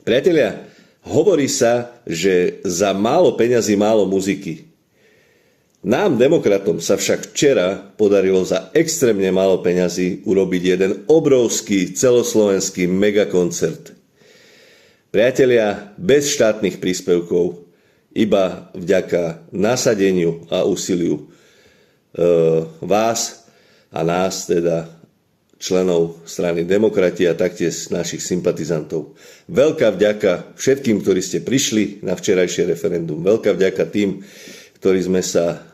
Priatelia, hovorí sa, že za málo peňazí málo muziky. Nám, demokratom, sa však včera podarilo za extrémne málo peňazí urobiť jeden obrovský celoslovenský megakoncert. Priatelia, bez štátnych príspevkov, iba vďaka nasadeniu a úsiliu vás a nás, teda členov strany Demokrati a taktiež našich sympatizantov. Veľká vďaka všetkým, ktorí ste prišli na včerajšie referendum. Veľká vďaka tým, ktorí sme sa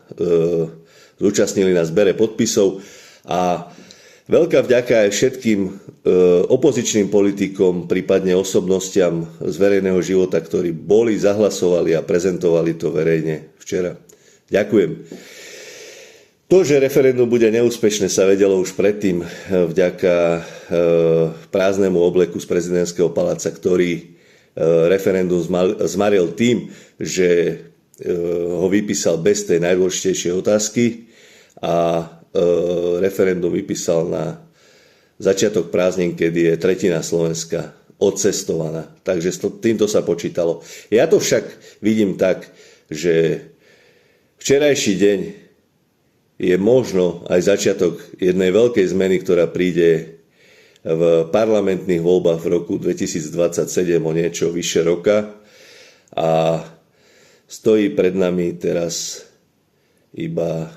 zúčastnili na zbere podpisov. A veľká vďaka aj všetkým opozičným politikom, prípadne osobnostiam z verejného života, ktorí boli, zahlasovali a prezentovali to verejne včera. Ďakujem. To, že referendum bude neúspešné, sa vedelo už predtým vďaka prázdnemu obleku z prezidentského paláca, ktorý referendum zmaril tým, že ho vypísal bez tej najdôležitejšej otázky a referendum vypísal na začiatok prázdnin, kedy je tretina Slovenska odcestovaná. Takže týmto sa počítalo. Ja to však vidím tak, že včerajší deň je možno aj začiatok jednej veľkej zmeny, ktorá príde v parlamentných voľbách v roku 2027 o niečo vyššie roka. A stojí pred nami teraz iba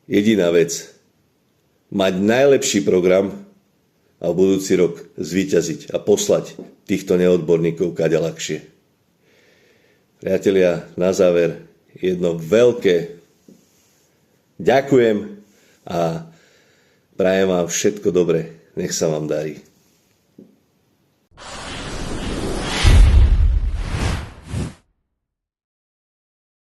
jediná vec. Mať najlepší program a v budúci rok zvíťaziť a poslať týchto neodborníkov kade ľahšie. Priatelia, na záver jedno veľké ďakujem a prajem vám všetko dobré. Nech sa vám darí.